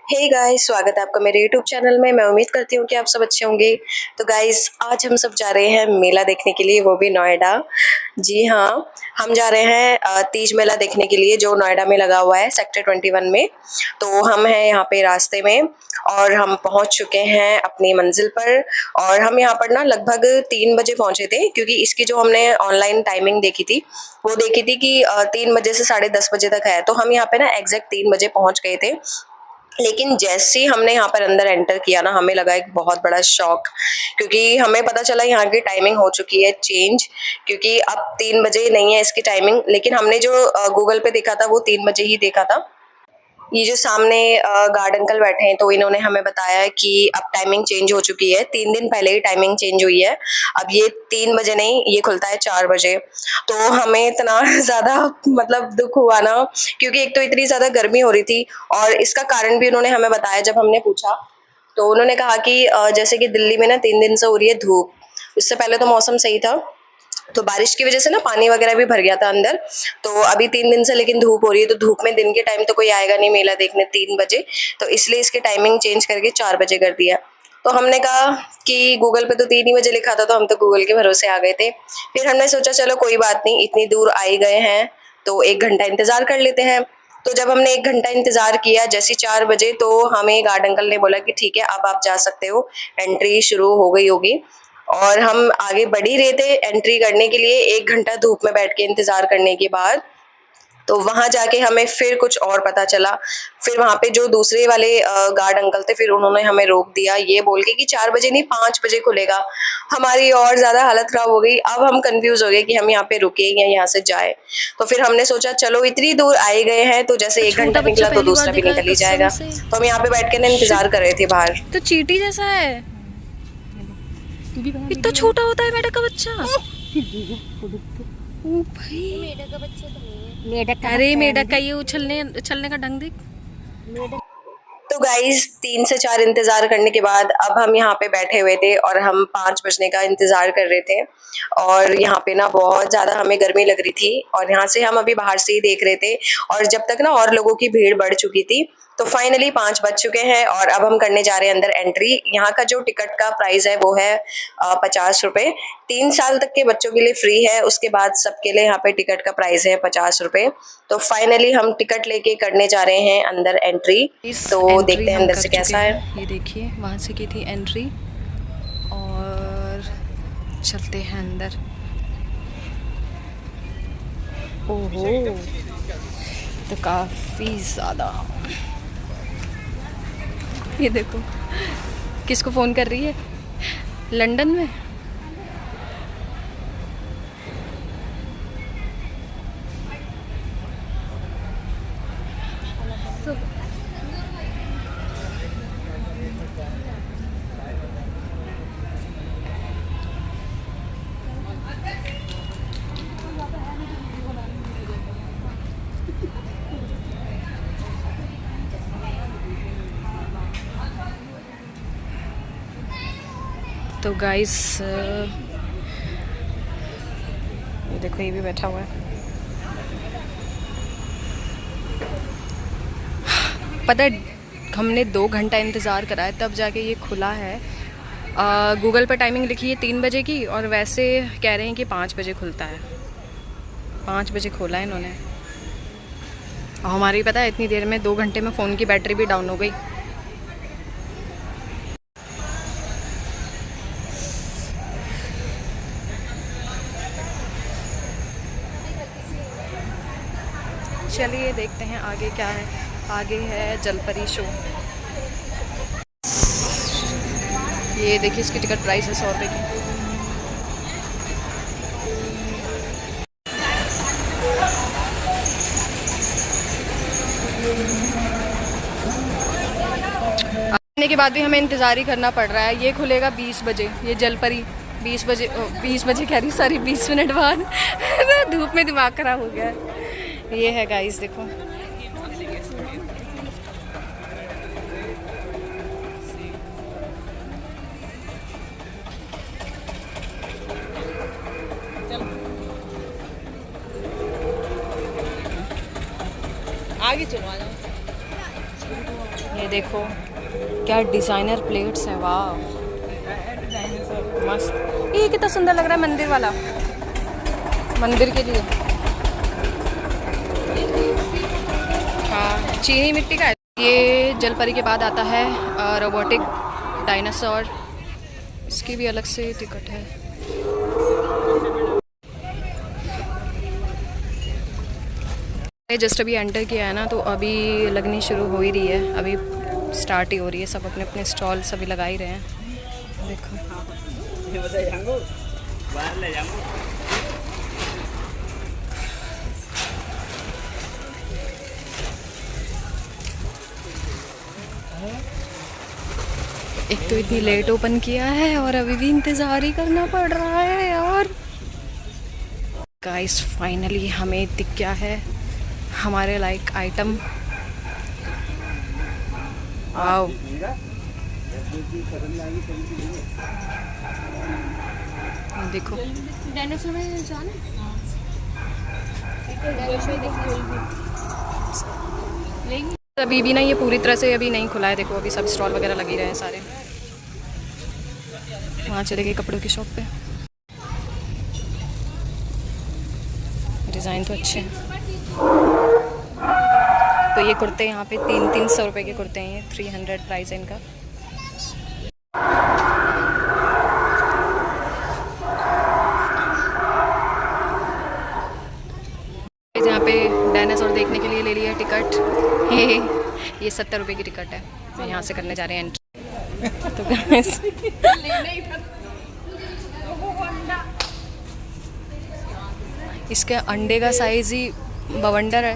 Hey guys, स्वागत है आपका मेरे यूट्यूब चैनल में। मैं उम्मीद करती हूँ कि आप सब अच्छे होंगे। तो गाइस, आज हम सब जा रहे हैं मेला देखने के लिए, वो भी नोएडा। जी हाँ, हम जा रहे हैं तीज मेला देखने के लिए, जो नोएडा में लगा हुआ है सेक्टर 21 में। तो हम हैं यहाँ पे रास्ते में और हम पहुँच चुके हैं अपनी मंजिल पर। और हम यहाँ पर ना लगभग 3 बजे पहुँचे थे, क्योंकि इसकी जो हमने ऑनलाइन टाइमिंग देखी थी वो देखी थी कि 3 बजे से 10:30 बजे तक है। तो हम यहाँ पे ना एग्जैक्ट 3 बजे पहुँच गए थे। लेकिन जैसे ही हमने यहाँ पर अंदर एंटर किया ना, हमें लगा एक बहुत बड़ा शॉक, क्योंकि हमें पता चला यहाँ की टाइमिंग हो चुकी है चेंज। क्योंकि अब 3 बजे नहीं है इसकी टाइमिंग, लेकिन हमने जो गूगल पे देखा था वो 3 बजे ही देखा था। ये जो सामने गार्ड अंकल बैठे हैं, तो इन्होंने हमें बताया कि अब टाइमिंग चेंज हो चुकी है, 3 दिन पहले ही टाइमिंग चेंज हुई है। अब ये 3 बजे नहीं, ये खुलता है 4 बजे। तो हमें इतना ज़्यादा मतलब दुख हुआ ना, क्योंकि एक तो इतनी ज़्यादा गर्मी हो रही थी, और इसका कारण भी उन्होंने हमें बताया जब हमने पूछा। तो उन्होंने कहा कि जैसे कि दिल्ली में ना 3 दिन से हो रही है धूप। उससे पहले तो मौसम सही था, तो बारिश की वजह से ना पानी वगैरह भी भर गया था अंदर। तो अभी 3 दिन से लेकिन धूप हो रही है, तो धूप में दिन के टाइम तो कोई आएगा नहीं मेला देखने 3 बजे। तो इसलिए इसकी टाइमिंग चेंज करके 4 बजे कर दिया। तो हमने कहा कि गूगल पे तो 3 ही बजे लिखा था, तो हम तो गूगल के भरोसे आ गए थे। फिर हमने सोचा चलो कोई बात नहीं, इतनी दूर आ ही गए हैं तो 1 घंटा इंतजार कर लेते हैं। तो जब हमने 1 घंटा इंतजार किया, जैसे 4 बजे, तो हमें गार्ड अंकल ने बोला कि ठीक है, अब आप जा सकते हो, एंट्री शुरू हो गई होगी। और हम आगे बढ़ ही रहे थे एंट्री करने के लिए, 1 घंटा धूप में बैठ के इंतजार करने के बाद। तो वहां जाके हमें फिर कुछ और पता चला। फिर वहां पे जो दूसरे वाले गार्ड अंकल थे, फिर उन्होंने हमें रोक दिया ये बोल के कि 4 बजे नहीं, 5 बजे खुलेगा। हमारी और ज्यादा हालत खराब हो गई। अब हम कंफ्यूज हो गए कि हम यहाँ पे रुके या यहाँ से जाए। तो फिर हमने सोचा चलो इतनी दूर आए गए हैं, तो जैसे तो 1 घंटा छोटा बच्चा निकला तो पहली बार दूसरा भी देखा है निकल ही कसम जाएगा। से। तो हम यहाँ पे बैठ के ना शिट, इंतजार कर रहे थे बाहर। तो चींटी जैसा है। इतना छोटा होता है मेढक का बच्चा। ओ भाई, मेढक का बच्चा तो नहीं है। अरे मेढक का ये उछलने उछलने का ढंग देख। तो गाइज 3 से 4 इंतजार करने के बाद अब हम यहाँ पे बैठे हुए थे और हम 5 बजने का इंतजार कर रहे थे। और यहाँ पे ना बहुत ज्यादा हमें गर्मी लग रही थी, और यहाँ से हम अभी बाहर से ही देख रहे थे। और जब तक ना और लोगों की भीड़ बढ़ चुकी थी, तो फाइनली 5 बज चुके हैं और अब हम करने जा रहे हैं अंदर एंट्री। यहाँ का जो टिकट का प्राइस है वो है 50 रुपये। 3 साल तक के बच्चों के लिए फ्री है, उसके बाद सबके लिए यहाँ पे टिकट का प्राइस है 50 रुपये। तो फाइनली हम टिकट लेके करने जा रहे हैं अंदर एंट्री। इस तो एंट्री देखते हैं हम अंदर कर से चुके कैसा है। हैं, ये देखिए वहाँ से की थी एंट्री और चलते हैं अंदर। ओहो, तो काफ़ी ज़्यादा। ये देखो, किसको फ़ोन कर रही है लंदन में। तो गाइस, ये देखो, ये भी बैठा हुआ है। पता है, हमने 2 घंटा इंतज़ार करा है तब जाके ये खुला है। गूगल पर टाइमिंग लिखी है 3 बजे की, और वैसे कह रहे हैं कि 5 बजे खुलता है। 5 बजे खोला है इन्होंने। और हमारी पता है इतनी देर में 2 घंटे में फ़ोन की बैटरी भी डाउन हो गई। चलिए देखते हैं आगे क्या है। आगे है जलपरी शो। ये देखिए, इसकी टिकट प्राइस है 100 रुपये की। आने के बाद भी हमें इंतज़ार ही करना पड़ रहा है। ये खुलेगा 20 बजे, ये जलपरी 20 बजे, 20 बजे कह रही, सॉरी 20 मिनट बाद। धूप में दिमाग खराब हो गया है। ये है गाइस, देखो। आगे चलो, आ जाओ। ये ये देखो क्या डिज़ाइनर प्लेट्स हैं, वाह मस्त। ये कितना सुंदर लग रहा है मंदिर वाला, मंदिर के लिए। हाँ चीनी मिट्टी का है। ये जलपरी के बाद आता है रोबोटिक डायनासोर, इसकी भी अलग से टिकट है। जस्ट अभी एंटर किया है ना, तो अभी लगनी शुरू हो ही रही है, अभी स्टार्ट ही हो रही है। सब अपने अपने स्टॉल सभी लगा ही रहे हैं। देखो एक तो इतनी लेट ओपन किया है और अभी भी इंतज़ार ही करना पड़ रहा है यार। गाइस फाइनली हमें दिख गया है हमारे लाइक आइटम। वाओ देखो अभी भी ना ये पूरी तरह से अभी नहीं खुला है। देखो अभी सब स्टॉल वगैरह लगे रहे हैं सारे। वहाँ चले गए कपड़ों की शॉप पे। डिज़ाइन तो अच्छे हैं। तो ये कुर्ते यहाँ पे 300 रुपये के कुर्ते हैं, ये 300 प्राइस है इनका। यहाँ पे डायनासोर देखने के लिए ले लिया टिकट। ये 70 रुपये की टिकट है। तो यहाँ से करने जा रहे हैं एंट्री। तो गाइस इसके अंडे का साइज ही बवंडर है।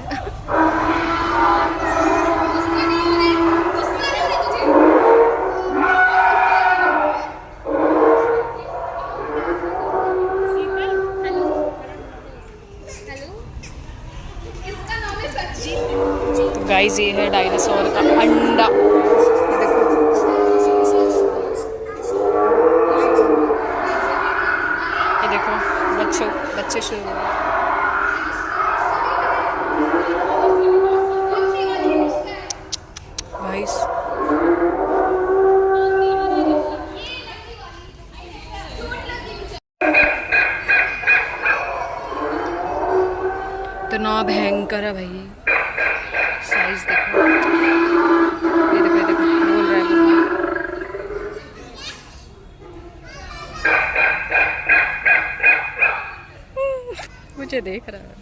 तो गाइस ये है डायनासोर का अंडा। ये देखो बच्चे शुरू हो गए। गाइस इतना भयंकर है भाई, साइज देखो। ये देखो बोल रहा है मुझे देख रहा है।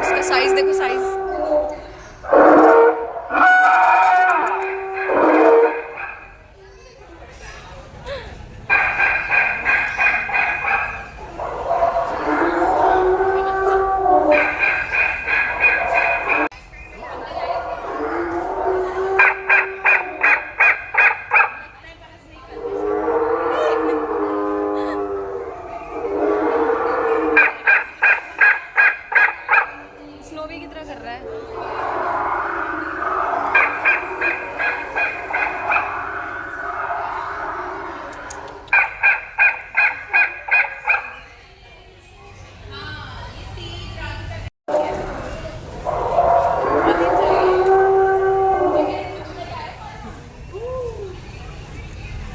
इसका साइज देखो, साइज स्नोवी की तरह कर रहा है।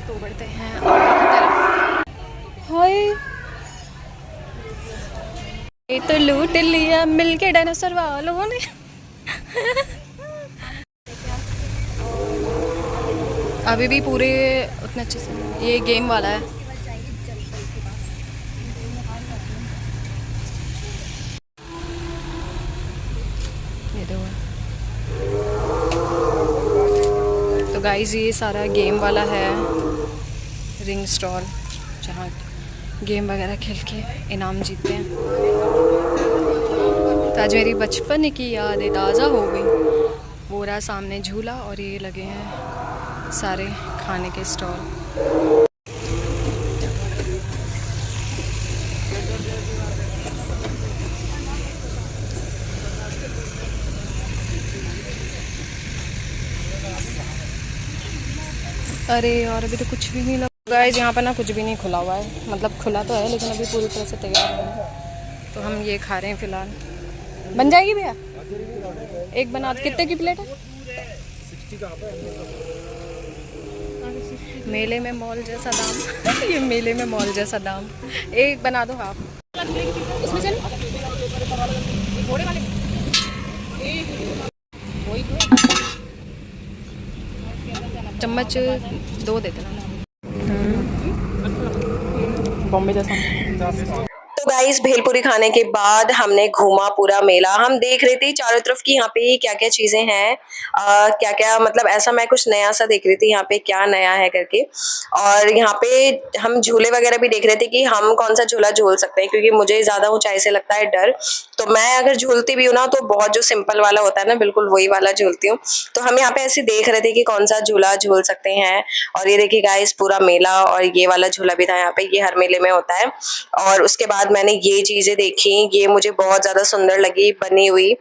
तो बढ़ते हैं आगे की तरफ। हाय ये तो लूट लिया मिलके डायनासोर वालों ने। अभी भी पूरे उतने अच्छे से। ये गेम वाला है। ये दो। तो गाइस ये सारा गेम वाला है, रिंग स्टॉल, जहाँ गेम वगैरह खेल के इनाम जीतते हैं। तो आज मेरी बचपन की यादें ताज़ा हो गई। वो रहा सामने झूला और ये लगे हैं सारे खाने के स्टॉल। अरे यार अभी तो कुछ भी नहीं लगा गाइस, यहाँ पर ना कुछ भी नहीं खुला हुआ है, मतलब खुला तो है लेकिन अभी पूरी तरह से तैयार नहीं है। तो हम ये खा रहे हैं फ़िलहाल। बन जाएगी भैया? एक बना। कितने की प्लेट है? मेले में मॉल जैसा दाम ये मेले में मॉल जैसा दाम। एक बना दो हाफ। इसमें चल घोड़े वाले चम्मच 2 दे देना। बॉम्बे जैसा। तो गाइस भेलपुरी खाने के बाद हमने घूमा पूरा मेला। हम देख रहे थे चारों तरफ कि यहाँ पे क्या क्या चीजें हैं, क्या क्या, मतलब ऐसा मैं कुछ नया सा देख रही थी यहाँ पे क्या नया है करके। और यहाँ पे हम झूले वगैरह भी देख रहे थे कि हम कौन सा झूला झूल सकते हैं, क्योंकि मुझे ज्यादा ऊंचाई से लगता है डर। तो मैं अगर झूलती भी हूँ ना तो बहुत जो सिंपल वाला होता है ना, बिल्कुल वही वाला झूलती हूँ। तो हम यहाँ पे ऐसे देख रहे थे कि कौन सा झूला झूल सकते हैं। और ये देखिए गाइस पूरा मेला, और ये वाला झूला भी था यहाँ पे, ये हर मेले में होता है। और उसके बाद मैंने ये चीजें देखी, ये मुझे बहुत ज्यादा सुंदर लगी बनी हुई,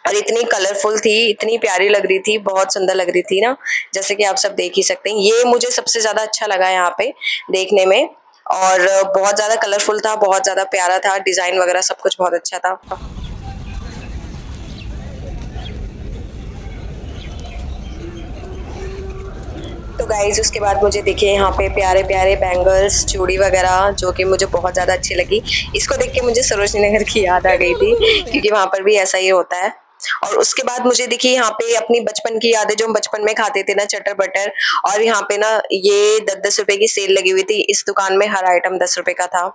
और इतनी कलरफुल थी, इतनी प्यारी लग रही थी, बहुत सुंदर लग रही थी ना, जैसे कि आप सब देख ही सकते हैं। ये मुझे सबसे ज्यादा अच्छा लगा यहाँ पे देखने में, और बहुत ज्यादा कलरफुल था, बहुत ज्यादा प्यारा था, डिजाइन वगैरह सब कुछ बहुत अच्छा था। तो गाइज उसके बाद मुझे देखिए यहाँ पे प्यारे प्यारे बैंगल्स, चूड़ी वगैरह, जो कि मुझे बहुत ज़्यादा अच्छी लगी। इसको देख के मुझे सरोजनी नगर की याद आ गई थी, क्योंकि वहाँ पर भी ऐसा ही होता है। और उसके बाद मुझे देखिए यहाँ पे अपनी बचपन की यादें, जो हम बचपन में खाते थे ना, चटर बटर। और यहाँ पे ना ये 10-10 रुपए की सेल लगी हुई थी, इस दुकान में हर आइटम 10 रुपए का था।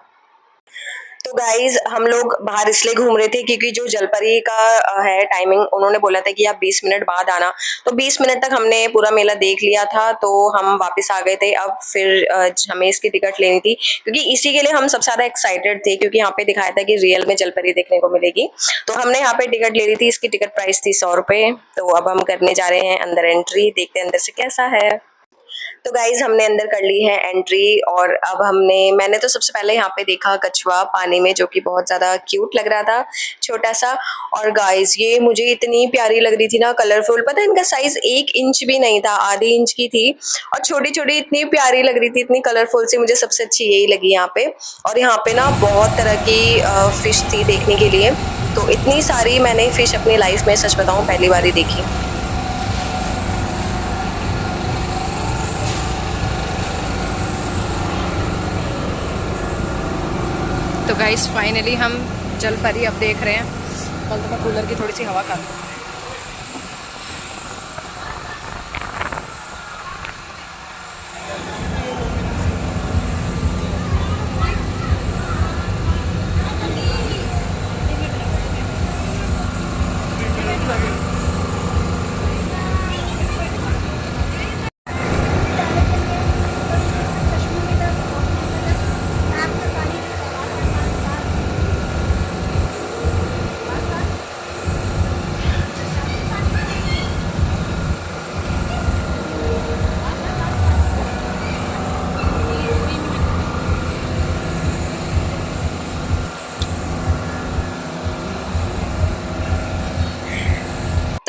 तो गाइज हम लोग बाहर इसलिए घूम रहे थे क्योंकि जो जलपरी का है टाइमिंग, उन्होंने बोला था कि आप 20 मिनट बाद आना। तो 20 मिनट तक हमने पूरा मेला देख लिया था, तो हम वापस आ गए थे। अब फिर हमें इसकी टिकट लेनी थी, क्योंकि इसी के लिए हम सबसे ज्यादा एक्साइटेड थे, क्योंकि यहाँ पे दिखाया था कि रियल में जलपरी देखने को मिलेगी। तो हमने यहाँ पे टिकट ले ली थी, इसकी टिकट प्राइस थी 100 रुपए। तो अब हम करने जा रहे हैं अंदर एंट्री, देखते हैं अंदर से कैसा है। तो गाइज हमने अंदर कर ली है एंट्री, और अब मैंने तो सबसे पहले यहाँ पे देखा कछुआ पानी में, जो कि बहुत ज़्यादा क्यूट लग रहा था, छोटा सा। और गाइज ये मुझे इतनी प्यारी लग रही थी ना, कलरफुल। पता है इनका साइज 1 इंच भी नहीं था, आधी इंच की थी, और छोटी छोटी इतनी प्यारी लग रही थी, इतनी कलरफुल सी। मुझे सबसे अच्छी यही लगी यहाँ पे। और यहाँ पे ना बहुत तरह की फिश थी देखने के लिए। तो इतनी सारी मैंने फिश अपनी लाइफ में, सच बताऊँ, पहली बार ही देखी। तो गाइस फाइनली हम जलपरी अब देख रहे हैं। कल तो मैं कूलर की थोड़ी सी हवा कर दूँ।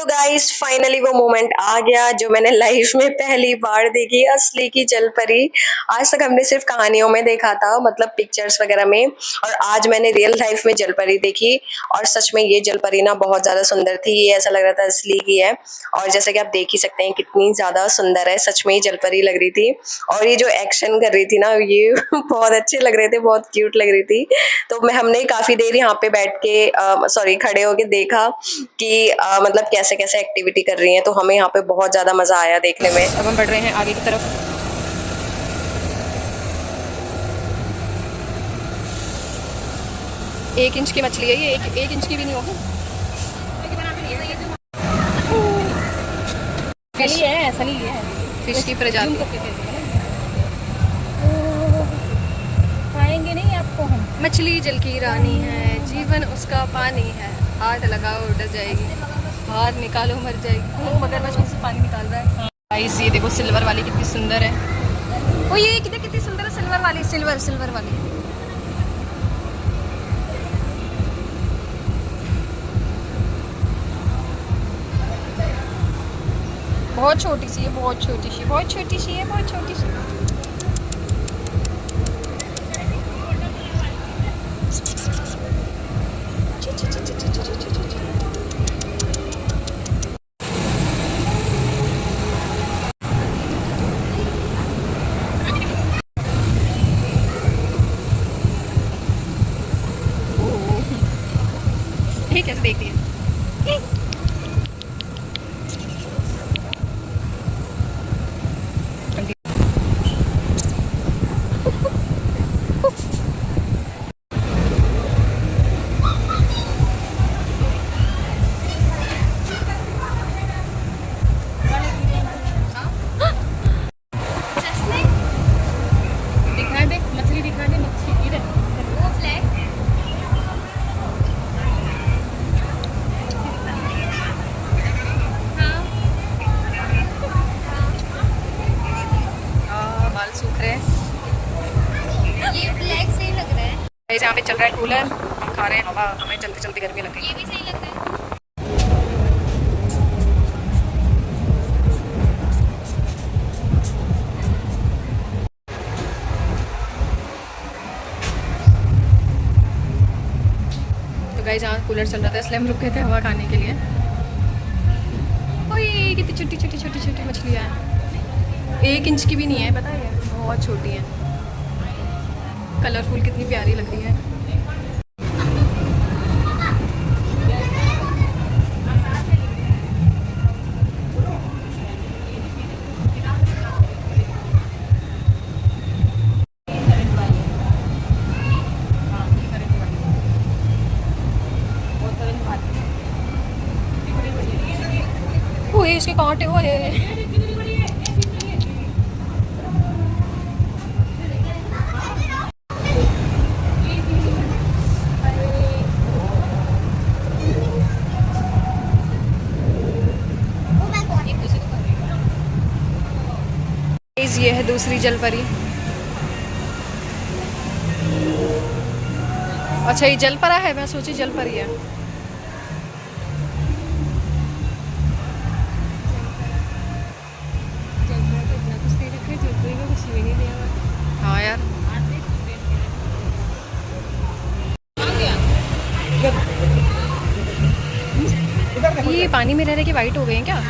गाइस फाइनली वो मोमेंट आ गया जो मैंने लाइफ में पहली बार देखी, असली की जलपरी। आज तक हमने सिर्फ कहानियों में देखा था, मतलब पिक्चर्स वगैरह में, और आज मैंने रियल लाइफ में जलपरी देखी। और सच में ये जलपरी ना बहुत ज्यादा सुंदर थी, ये ऐसा लग रहा था असली की है। और जैसे कि आप देख ही सकते हैं कितनी ज्यादा सुंदर है, सच में ही जलपरी लग रही थी। और ये जो एक्शन कर रही थी ना, ये बहुत अच्छे लग रहे थे, बहुत क्यूट लग रही थी। तो हमने काफी देर यहाँ पे बैठ के खड़े होके देखा कि मतलब कैसे कैसे एक्टिविटी कर रही हैं। तो हमें यहाँ पे बहुत ज्यादा मजा आया देखने में। अब हम बढ़ रहे हैं आगे की तरफ। एक इंच की मछली है ये, एक इंच की भी नहीं होगी। फिश है, असली है, फिश की प्रजाति। खाएंगे नहीं आपको हम। मछली जल की रानी है, जीवन उसका पानी है, हाथ लगाओ डर जाएगी, बाहर निकालो मर जाएगी। मगरमच्छ में से पानी निकाल रहा है। गाइस ये देखो सिल्वर वाली कितनी सुंदर है। ओ ये कितनी सुंदर है सिल्वर वाली, सिल्वर वाली। बहुत छोटी सी है, बहुत छोटी सी, बहुत छोटी सी है, बहुत छोटी सी। ये कैसे देखती है? दिखा दे मछली, दिखा दे मछली इधर। वो ब्लैक बाल सूख रहे हैं। ये ब्लैक सही लग रहा है। यहाँ पे चल रहा है कूलर, हम खा रहे हैं हवा, हमें चलते चलते गर्मी लग गई। ये भी सही लग रहा है। तो गाइस यहाँ कूलर चल रहा था इसलिए हम रुके थे हवा खाने के लिए। ओए कितनी छोटी छोटी छोटी छोटी मछलियाँ हैं, 1 इंच की भी नहीं है, पता है, बहुत छोटी हैं। कलरफुल कितनी प्यारी लग रही है। ओए इसके कांटे हुए। ये है दूसरी जलपरी। अच्छा ये जलपरा है, मैं सोची जलपरी है। हाँ यार ये पानी में रह रहे के वाइट हो गए हैं क्या?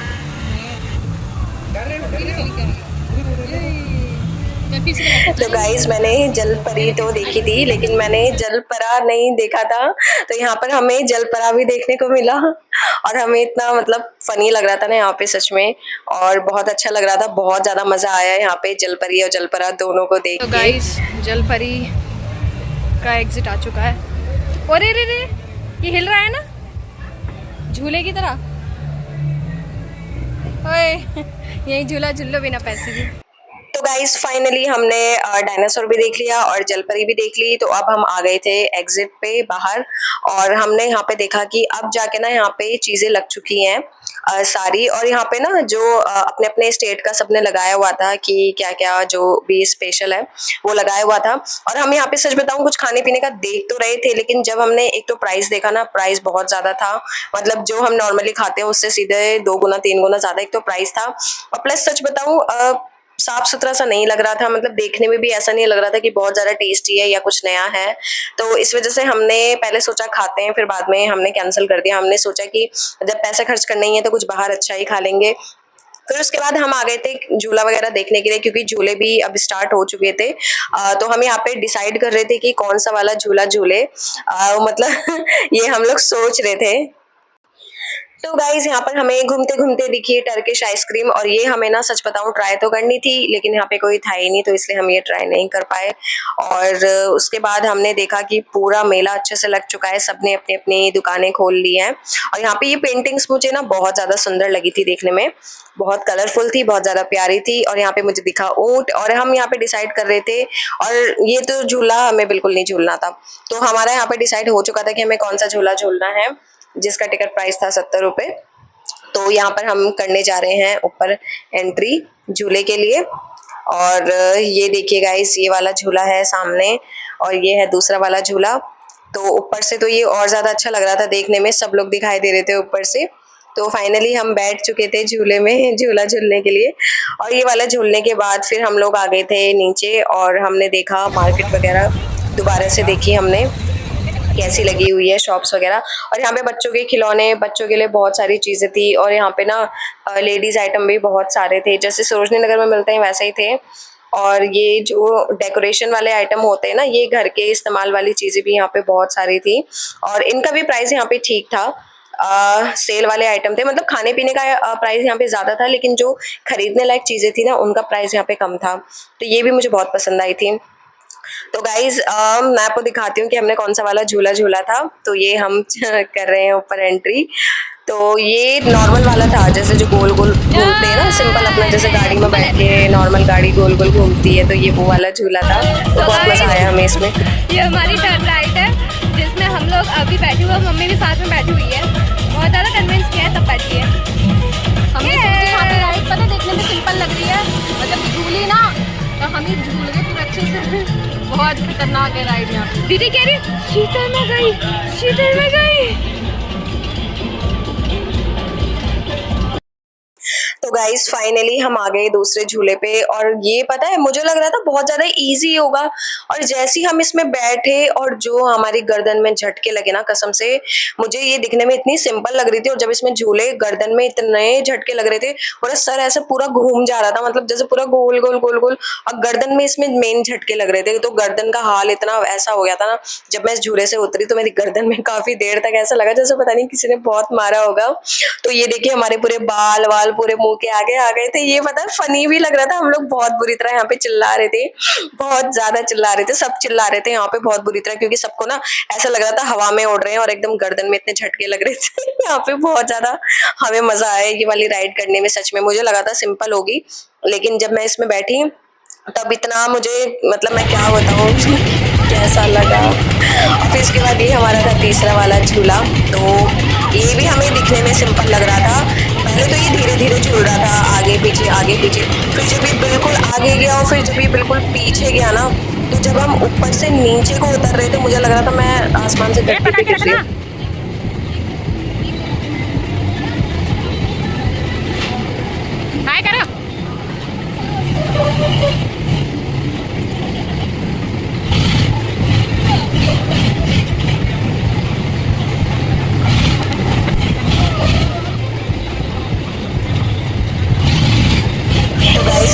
तो गाइस मैंने जलपरी तो देखी थी लेकिन मैंने जलपरा नहीं देखा था, तो यहाँ पर हमें जलपरा भी देखने को मिला और हमें इतना मतलब फनी लग रहा था ना यहाँ पे सच में, और बहुत अच्छा लग रहा था, बहुत ज्यादा मजा आया यहाँ पे जलपरी और जलपरा दोनों को देख तो के। गाइस जलपरी का एग्जिट आ चुका है। अरे रे रे ये हिल रहा है ना झूले की तरह। ओए यही झूला झूलो बिना पैसे की। तो गाइस फाइनली हमने डायनासोर भी देख लिया और जलपरी भी देख ली, तो अब हम आ गए थे एग्जिट पे बाहर, और हमने यहाँ पे देखा कि अब जाके ना यहाँ पे चीजें लग चुकी हैं सारी, और यहाँ पे ना जो अपने अपने स्टेट का सबने लगाया हुआ था कि क्या क्या जो भी स्पेशल है वो लगाया हुआ था। और हम यहाँ पे सच बताऊं कुछ खाने पीने का देख तो रहे थे, लेकिन जब हमने एक तो प्राइस देखा ना, प्राइस बहुत ज्यादा था, मतलब जो हम नॉर्मली खाते हैं उससे सीधे 2 गुना 3 गुना ज्यादा एक तो प्राइस था। और प्लस सच बताऊं साफ सुथरा सा नहीं लग रहा था, मतलब देखने में भी ऐसा नहीं लग रहा था कि बहुत ज्यादा टेस्टी है या कुछ नया है। तो इस वजह से हमने पहले सोचा खाते हैं, फिर बाद में हमने कैंसिल कर दिया। हमने सोचा कि जब पैसे खर्च करने ही है तो कुछ बाहर अच्छा ही खा लेंगे। फिर उसके बाद हम आ गए थे झूला वगैरह देखने के लिए, क्योंकि झूले भी अब स्टार्ट हो चुके थे। तो हम यहाँ पे डिसाइड कर रहे थे कि कौन सा वाला झूला झूले, मतलब ये हम लोग सोच रहे थे। तो गाइज यहाँ पर हमें घूमते घूमते दिखी टर्किश आइसक्रीम, और ये हमें ना सच बताऊं ट्राई तो करनी थी, लेकिन यहाँ पे कोई था ही नहीं, तो इसलिए हम ये ट्राई नहीं कर पाए। और उसके बाद हमने देखा कि पूरा मेला अच्छे से लग चुका है, सबने अपनी अपनी दुकानें खोल ली हैं। और यहाँ पे ये पेंटिंग्स मुझे ना बहुत ज्यादा सुंदर लगी थी देखने में, बहुत कलरफुल थी, बहुत ज्यादा प्यारी थी। और यहाँ पे मुझे दिखा ऊंट, और हम यहाँ पे डिसाइड कर रहे थे, और ये तो झूला हमें बिल्कुल नहीं झूलना था, तो हमारा यहाँ पे डिसाइड हो चुका था कि हमें कौन सा झूला झूलना है, जिसका टिकट प्राइस था 70 रुपये। तो यहाँ पर हम करने जा रहे हैं ऊपर एंट्री झूले के लिए। और ये देखिए गाइस, ये वाला झूला है सामने, और ये है दूसरा वाला झूला। तो ऊपर से तो ये और ज्यादा अच्छा लग रहा था देखने में, सब लोग दिखाई दे रहे थे ऊपर से। तो फाइनली हम बैठ चुके थे झूले में झूला झूलने के लिए। और ये वाला झूलने के बाद फिर हम लोग आ गए थे नीचे और हमने देखा मार्केट वगैरह, दोबारा से देखी हमने कैसी लगी हुई है शॉप्स वगैरह। और यहाँ पे बच्चों के खिलौने, बच्चों के लिए बहुत सारी चीज़ें थी। और यहाँ पे ना लेडीज़ आइटम भी बहुत सारे थे, जैसे सरोजनी नगर में मिलते हैं वैसे ही थे। और ये जो डेकोरेशन वाले आइटम होते हैं ना, ये घर के इस्तेमाल वाली चीज़ें भी यहाँ पे बहुत सारी थी। और इनका भी प्राइस यहाँ पे ठीक था। सेल वाले आइटम थे, मतलब खाने पीने का प्राइस यहाँ पे ज़्यादा था, लेकिन जो खरीदने लायक चीज़ें थी ना उनका प्राइस यहाँ पे कम था। तो ये भी मुझे बहुत पसंद आई थी। तो गाइज मैं आपको दिखाती हूँ कि हमने कौन सा वाला झूला झूला था। तो ये हम कर रहे हैं ऊपर एंट्री। तो ये नॉर्मल वाला था, जैसे जो गोल गोल घूमते हैं ना, सिंपल अपना जैसे गाड़ी में बैठ के नॉर्मल गाड़ी गोल गोल घूमती है, तो ये वो वाला झूला था। तो बहुत मज़ा आया हमें इसमें। ये हमारी टर्न राइड है जिसमें हम लोग अभी बैठे हुए, मम्मी भी साथ में बैठी हुई है। बहुत ज़्यादा कन्विंस किया है तब बैठी है। हमने सोची यहाँ पे राइड पता देखने में सिंपल लग रही है, और जब झूली ना तो हम ही झूल गए पूरे अच्छे से। बहुत खतरनाक है राइड यहाँ पे। दीदी कह रही शीतल में गई, शीतल में गई। तो गाइस फाइनली हम आ गए दूसरे झूले पे। और ये पता है, मुझे लग रहा था बहुत ज़्यादा इजी होगा, और जैसे ही हम इसमें बैठे और जो हमारी गर्दन में झटके लगे ना, कसम से मुझे ये दिखने में इतनी सिंपल लग रही थी, और जब इसमें झूले गर्दन में इतने झटके लग रहे थे, पूरा सर ऐसे पूरा घूम जा रहा था, मतलब जैसे पूरा गोल गोल गोल गोल, और गर्दन में इसमें मेन झटके लग रहे थे। तो गर्दन का हाल इतना ऐसा हो गया था ना, जब मैं इस झूले से उतरी तो मेरी गर्दन में काफ़ी देर तक ऐसा लगा जैसे पता नहीं किसी ने बहुत मारा होगा। तो ये देखिए हमारे पूरे बाल वाल पूरे मुंह के आगे आ गए थे। ये पता है फनी भी लग रहा था, हम लोग बहुत बुरी तरह यहाँ पे चिल्ला रहे थे, बहुत ज्यादा चिल्ला रहे थे, सब चिल्ला रहे थे यहाँ पे बहुत बुरी तरह, क्योंकि सबको ना ऐसा लग रहा था हवा में उड़ रहे हैं और एकदम गर्दन में इतने झटके लग रहे थे। यहाँ पे बहुत ज्यादा हमें मजा आया ये वाली राइड करने में। सच में मुझे लगा था सिंपल होगी, लेकिन जब मैं इसमें बैठी तब इतना मुझे, मतलब मैं क्या बताऊँ कैसा लगा। और फिर इसके बाद ये हमारा था तीसरा वाला झूला। तो ये भी हमें दिखने में सिंपल लग रहा था। पहले तो ये धीरे धीरे झूल रहा था, आगे पीछे, फिर जब ये बिल्कुल आगे गया और फिर जब ये बिल्कुल पीछे गया ना, तो जब हम ऊपर से नीचे को उतर रहे थे मुझे लग रहा था मैं आसमान से धरती पे गिर रही हूँ।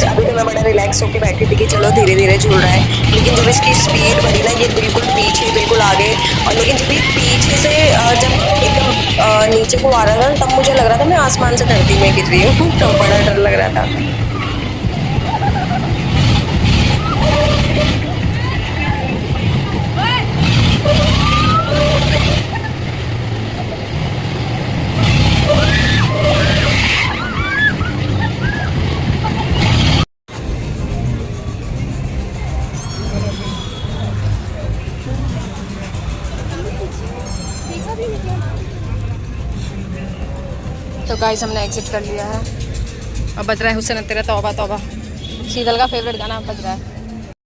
अभी तो मैं बड़ा रिलैक्स होकर बैठी थी कि चलो धीरे धीरे झूल रहा है, लेकिन जब इसकी स्पीड बढ़ी ना, ये बिल्कुल पीछे बिल्कुल आगे। और लेकिन जब ये पीछे से जब एकदम नीचे को आ रहा था, तब मुझे लग रहा था मैं आसमान से धरती में गिर रही हूँ। तो बड़ा डर लग रहा था। तो गाइस हमने एग्जिट कर लिया है। अब बज रहा है हुसैन तेरा तौबा तौबा, शीतल का फेवरेट गाना बज रहा है।